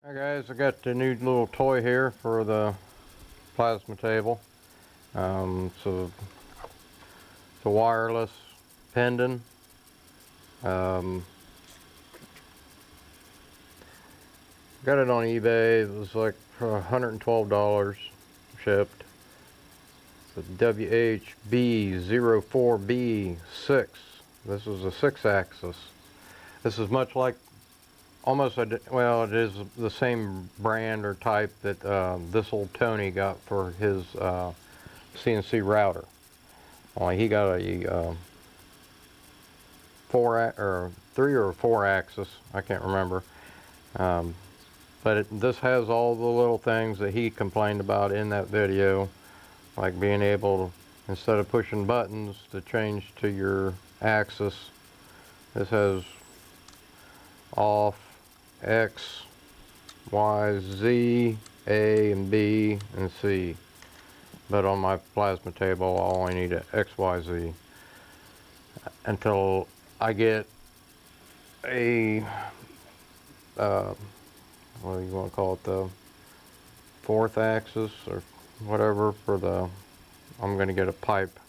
Hi guys, I got the new little toy here for the plasma table. It's a wireless pendant. Um, got it on eBay. It was like $112 shipped. It's a WHB04B6. This is a 6-axis. This is much like well, it is the same brand or type that this old Tony got for his CNC router. Only he got a 3 or 4 axis, I can't remember. But this has all the little things that he complained about in that video, like being able to, instead of pushing buttons to change to your axis, this has off, X, Y, Z, A, and B, and C. But on my plasma table, I only need an X, Y, Z. Until I get a, what do you want to call it, the 4th axis or whatever for the, I'm going to get a pipe,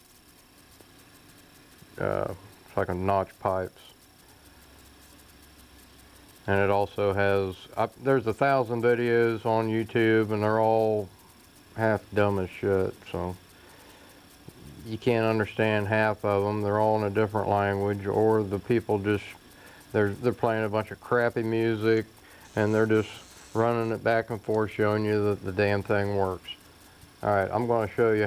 it's like a notch pipes. And it also has, there's 1,000 videos on YouTube and they're all half dumb as shit, so you can't understand half of them. They're all in a different language, or the people just, they're playing a bunch of crappy music and they're just running it back and forth showing you that the damn thing works. Alright, I'm going to show you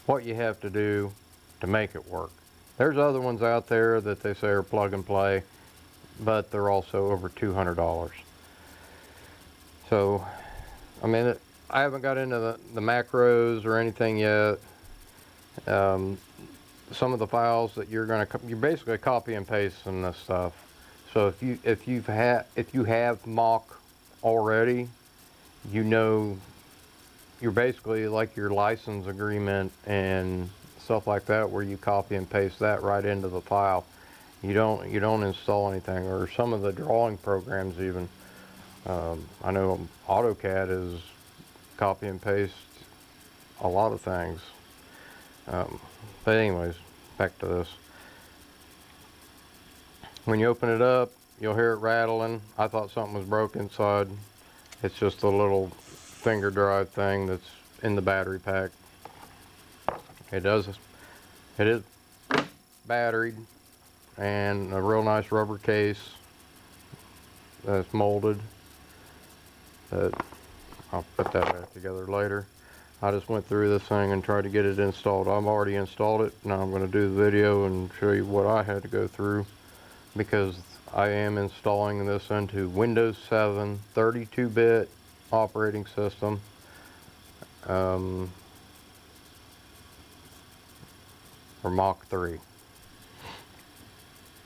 what you have to do to make it work. There's other ones out there that they say are plug and play, but they're also over $200. So, I mean, I haven't got into the macros or anything yet. Some of the files that you're basically copy and pasting this stuff. So if you have mock already, you know, you're basically like your license agreement and stuff like that, where you copy and paste that right into the file. You don't install anything, or some of the drawing programs even. I know AutoCAD is copy and paste a lot of things. But anyways, back to this. When you open it up, you'll hear it rattling. I thought something was broke inside. It's just a little finger drive thing that's in the battery pack. It is batteried, and a real nice rubber case that's molded. I'll put that back together later. I just went through this thing and tried to get it installed. I've already installed it. Now I'm going to do the video and show you what I had to go through, because I am installing this into Windows 7 32-bit operating system. Or Mach 3.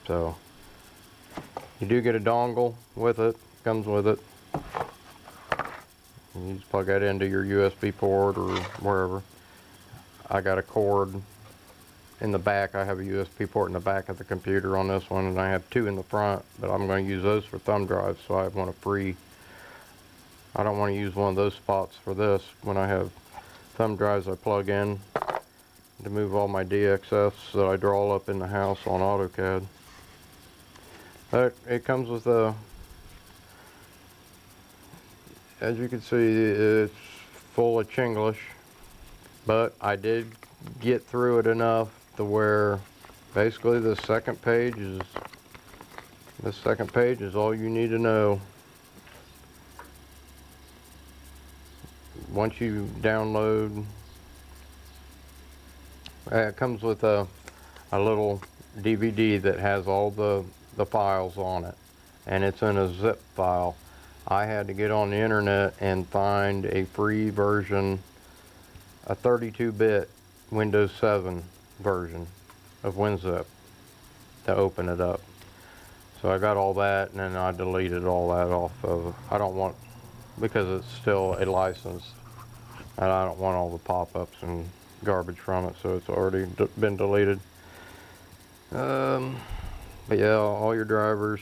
So you do get a dongle with it, comes with it. You just plug that into your USB port or wherever. I got a cord in the back. I have a USB port in the back of the computer on this one, and I have 2 in the front, but I'm going to use those for thumb drives, so I want a free. I don't want to use one of those spots for this. When I have thumb drives I plug in to move all my DXFs that I draw up in the house on AutoCAD. But it comes with a, as you can see, it's full of Chinglish, but I did get through it enough to where basically the second page is all you need to know. Once you download, it comes with a little DVD that has all the files on it, and it's in a zip file. I had to get on the internet and find a free version, a 32-bit Windows 7 version of WinZip to open it up. So I got all that, and then I deleted all that off of, I don't want, because it's still a license, and I don't want all the pop-ups and garbage from it, so it's already been deleted. But yeah, all your drivers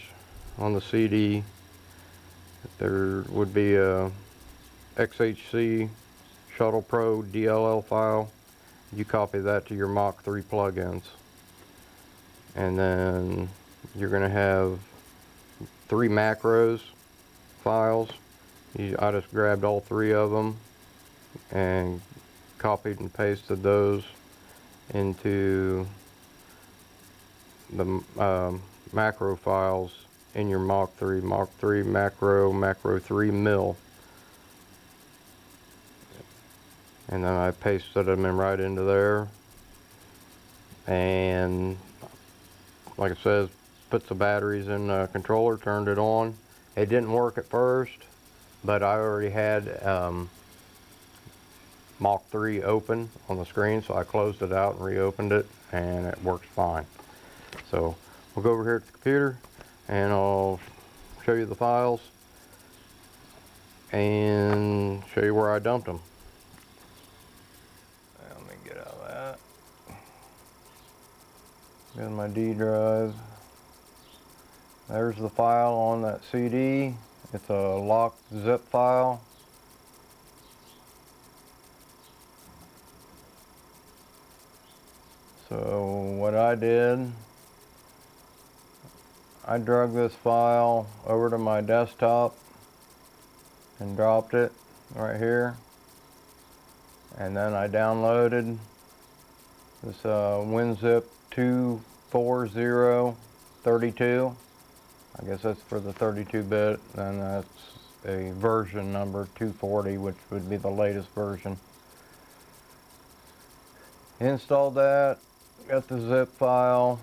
on the CD, There would be a XHC Shuttle Pro DLL file. You copy that to your Mach 3 plugins. And then you're going to have 3 macros files. I just grabbed all 3 of them and copied and pasted those into the macro files in your Mach 3. Mach 3 macro 3 mil. And then I pasted them in right into there. And like it says, put the batteries in the controller, turned it on. It didn't work at first, but I already had Mach 3 open on the screen, so I closed it out and reopened it, and it works fine. So we'll go over here to the computer and I'll show you the files and show you where I dumped them. Let me get out of that. Got my D drive. There's the file on that CD. It's a locked zip file. So what I did, I drug this file over to my desktop and dropped it right here. And then I downloaded this WinZip 24032. I guess that's for the 32-bit, and that's a version number 240, which would be the latest version. Installed that, got the zip file,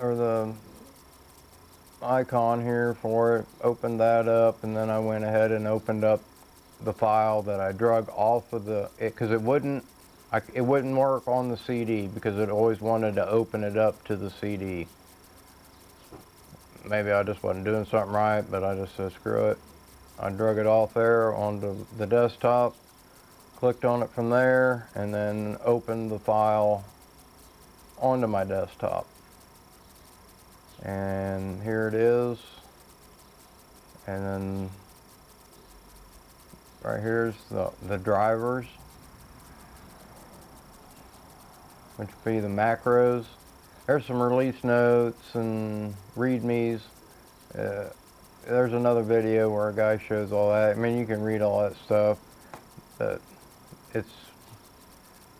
or the icon here for it, opened that up, and then I went ahead and opened up the file that I drug off of because it wouldn't work on the CD because it always wanted to open it up to the CD. Maybe I just wasn't doing something right, but I just said screw it. I drug it off there onto the desktop, clicked on it from there, and then opened the file onto my desktop. And here it is. And then right here's the drivers, which would be the macros. There's some release notes and readmes. There's another video where a guy shows all that. I mean, you can read all that stuff. But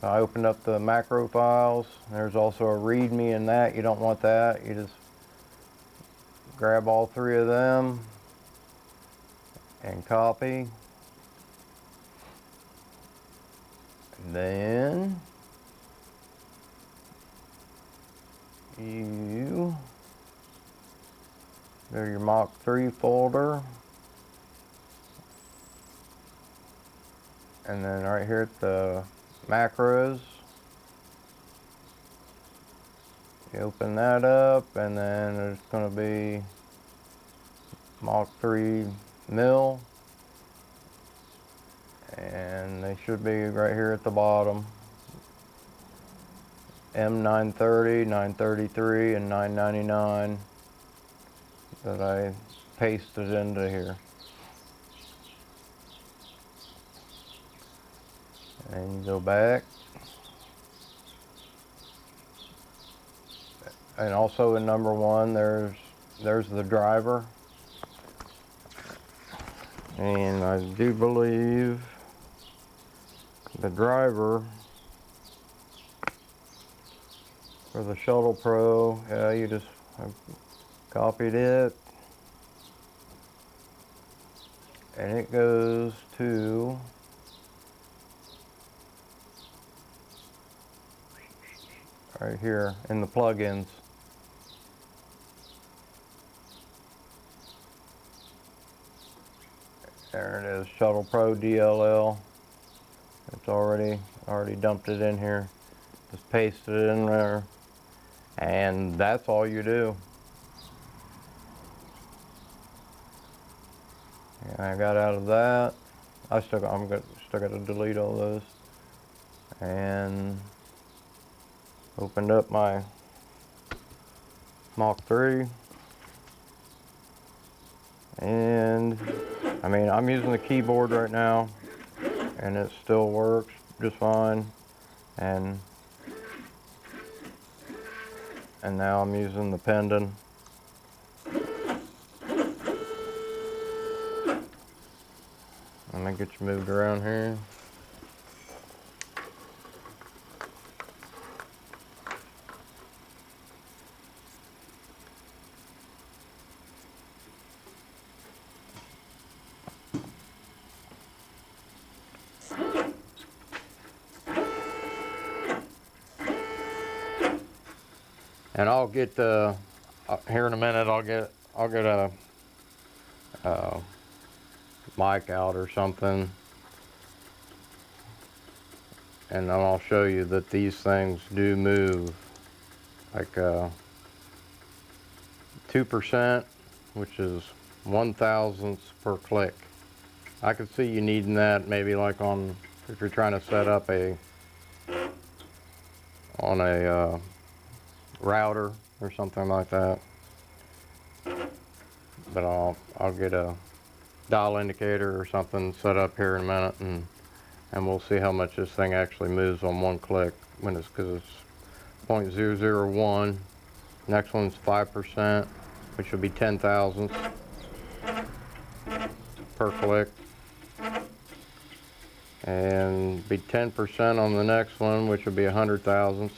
I opened up the macro files. There's also a readme in that. You don't want that. You just grab all 3 of them and copy. And then you go to your Mach 3 folder, and then right here at the macros, you open that up, and then there's going to be Mach 3 mil, and they should be right here at the bottom. M930, 933, and 999 that I pasted into here. And you go back. And also in number 1, there's the driver. And I do believe the driver for the Shuttle Pro, you just copied it, and it goes to right here in the plugins. There it is, Shuttle Pro DLL. It's already dumped it in here. Just pasted it in there. And that's all you do. And I got out of that. I'm still got to delete all those. And opened up my Mach 3. And I mean, I'm using the keyboard right now, and it still works just fine. And now I'm using the Pendant. Let me get you moved around here. And I'll get the here in a minute. I'll get a mic out or something, and then I'll show you that these things do move. Like 2%, which is 1/1000th per click. I could see you needing that maybe like on if you're trying to set up on a router or something like that. But I'll get a dial indicator or something set up here in a minute, and we'll see how much this thing actually moves on one click when it's, because it's 0.001. Next one's 5%, which will be 10/1000th per click, and be 10% on the next one, which will be 100,000ths.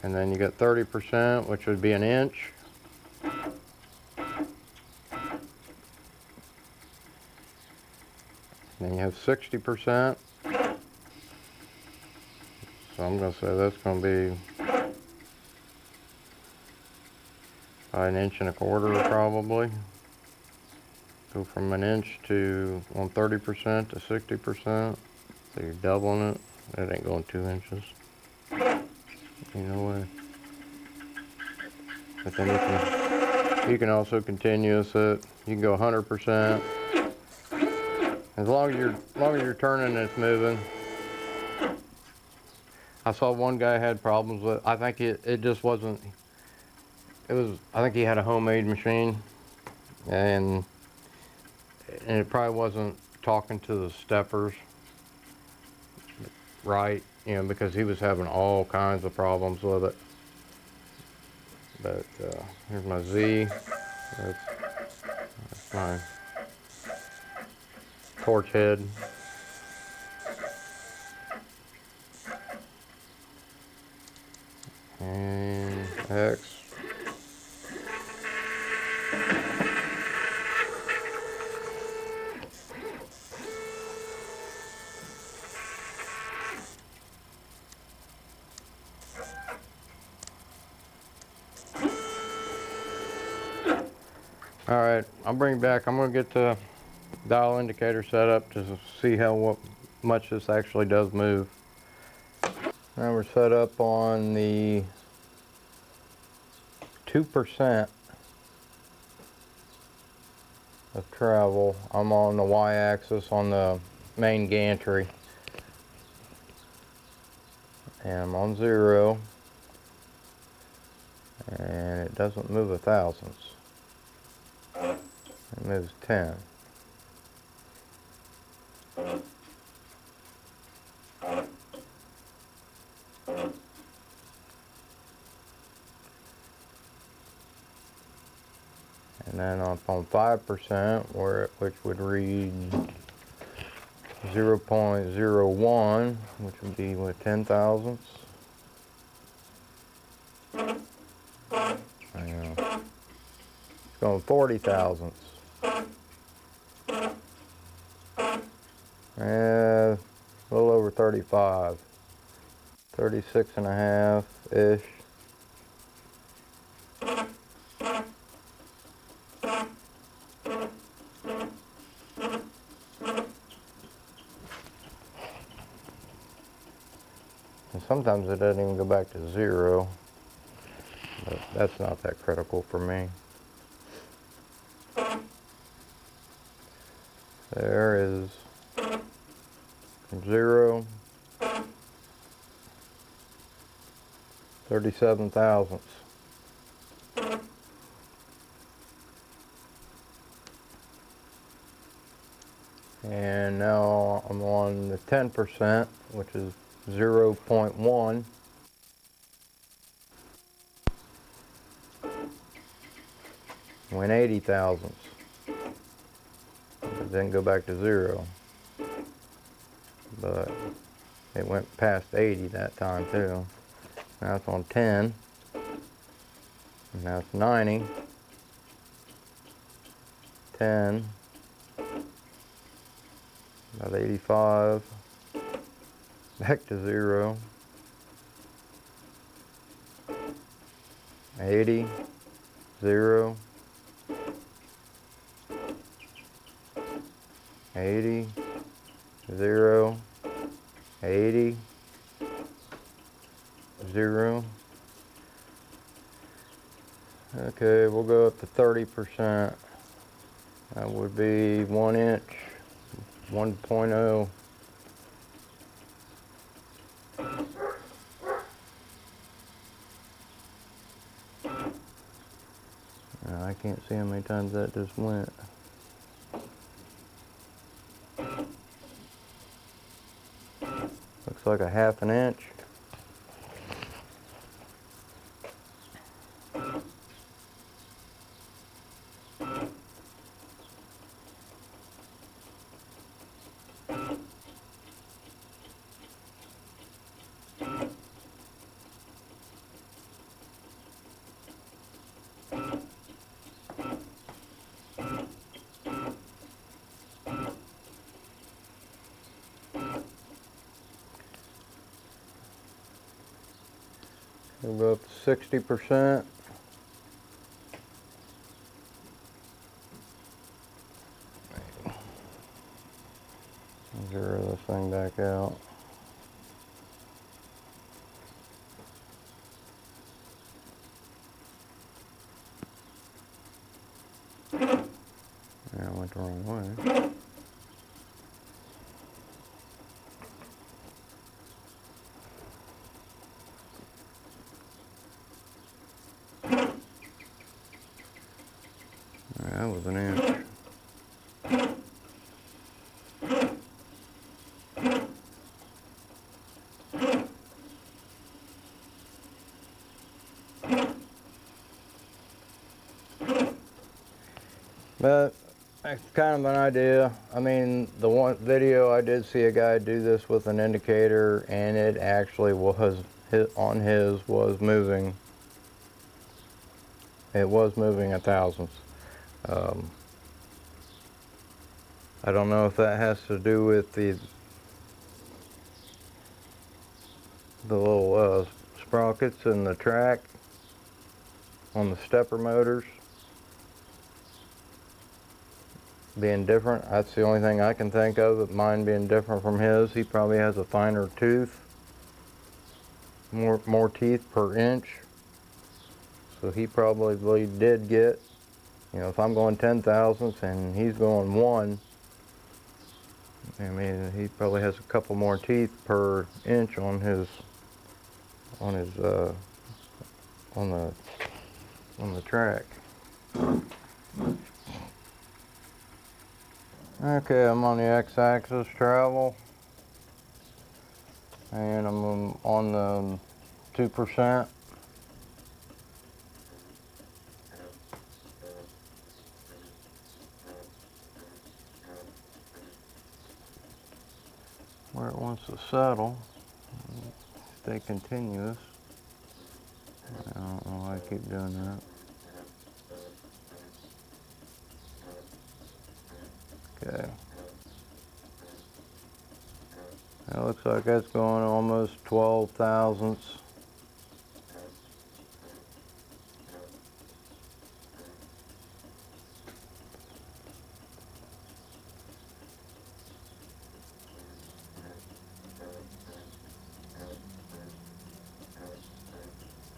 And then you got 30%, which would be an inch. Then you have 60%. So I'm going to say that's going to be about 1.25 inches probably. Go from an inch to on 30% to 60%. So you're doubling it. That ain't going 2 inches. No way. But then you can also continuous it. You can go 100%. As long as you're turning and it's moving. I saw one guy had problems with. I think it just wasn't. It was. I think he had a homemade machine, and it probably wasn't talking to the steppers right, you know, because he was having all kinds of problems with it. But here's my Z. That's my torch head. And X. All right, I'll bring it back. I'm gonna get the dial indicator set up to see how much this actually does move. Now we're set up on the 2% of travel. I'm on the Y-axis on the main gantry, and I'm on 0, and it doesn't move 1/1000ths. It moves 10. And then up on 5%, which would read 0.01, which would be with 10/1000ths. It's going 40/1000ths. A little over 35. 36.5-ish. And sometimes it doesn't even go back to 0, but that's not that critical for me. There is 0, 37/1000ths. And now I'm on the 10%, which is 0.1. Went 80 thousandths. It didn't go back to 0. But it went past 80 that time too. Now it's on 10. And now it's 90. 10. About 85. Back to 0. 80. 0. 80. 0. 80. 0. Okay, we'll go up to 30%. That would be 1 inch, 1.0. I can't see how many times that just went. Looks like a 1/2 inch. We'll go up to 60%. Zero this thing back out. Yeah, I went the wrong way. That was an inch. But that's kind of an idea. I mean, the one video I did see a guy do this with an indicator, and it actually was was moving. It was moving a thousandth. I don't know if that has to do with the little sprockets in the track on the stepper motors being different. That's the only thing I can think of, mine being different from his. He probably has a finer tooth, more teeth per inch. So he probably did get, you know, if I'm going 10 thousandths and he's going 1, I mean, he probably has a couple more teeth per inch on the track. Okay, I'm on the x-axis travel, and I'm on the 2%. Where it wants to settle, stay continuous. I don't know why I keep doing that. Okay. That looks like that's going almost 12 thousandths.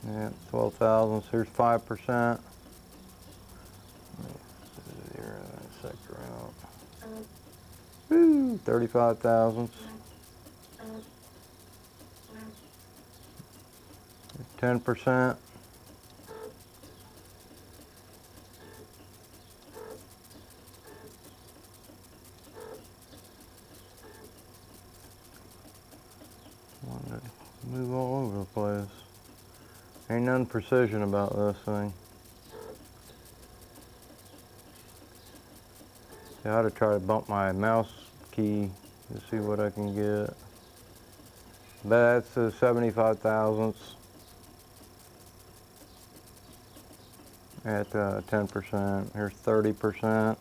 Yeah, 12 thousandths. Here's 5%. Zero that sector out. Woo, 35 thousandths. 10%. move all over the place. Ain't none precision about this thing. See, I ought to try to bump my mouse key to see what I can get. But that's a 75 thousandths at 10%. Here's 30%.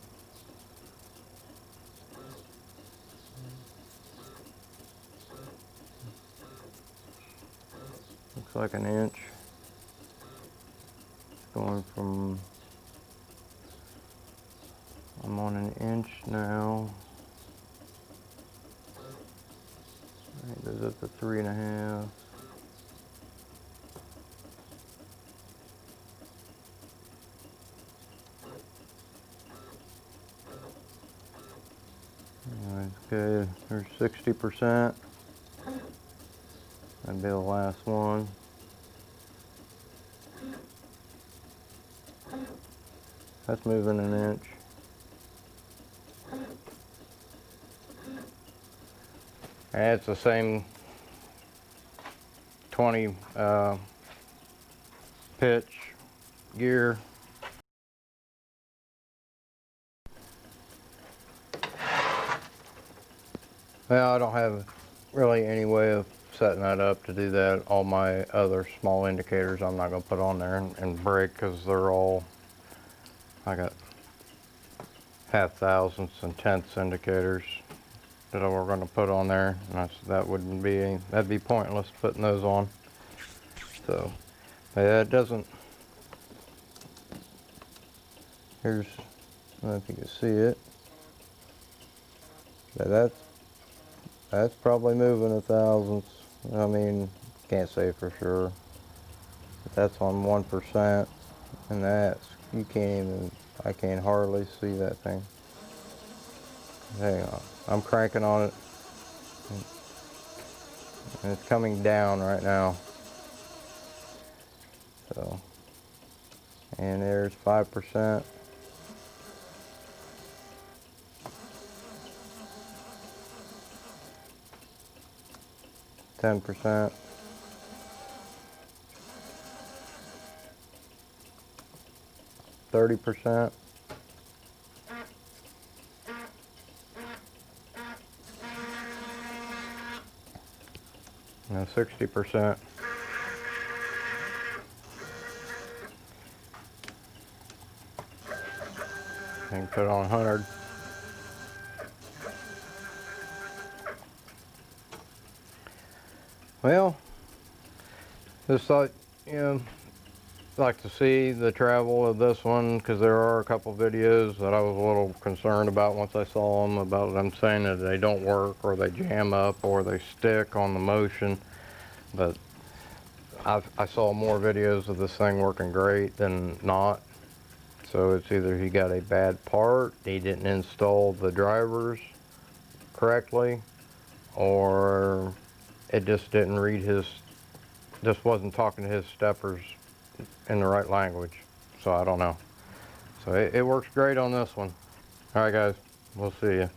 Looks like an inch. Going from, I'm on an inch now. It goes up to 3.5. Okay, there's 60%. That'd be the last one. That's moving an inch. And it's the same 20 pitch gear. Well, I don't have really any way of setting that up to do that. All my other small indicators I'm not going to put on there and break, because they're all, I got half thousandths and tenths indicators that we're going to put on there, and that wouldn't be, that'd be pointless putting those on. So yeah, it doesn't. Here's, I don't know if you can see it. But that's probably moving a thousandths. I mean, can't say for sure. But that's on 1%, and that's, you can't even, I can't hardly see that thing. Hang on, I'm cranking on it, and it's coming down right now. So, and there's 5%. %, 30%, and 60%. And put on 100. Well, just thought, you know, like to see the travel of this one, because there are a couple videos that I was a little concerned about once I saw them, about them saying that they don't work, or they jam up, or they stick on the motion. But I saw more videos of this thing working great than not. So it's either he got a bad part, he didn't install the drivers correctly, or it just didn't read his, just wasn't talking to his steppers in the right language. So I don't know. So it works great on this one. All right, guys, we'll see you.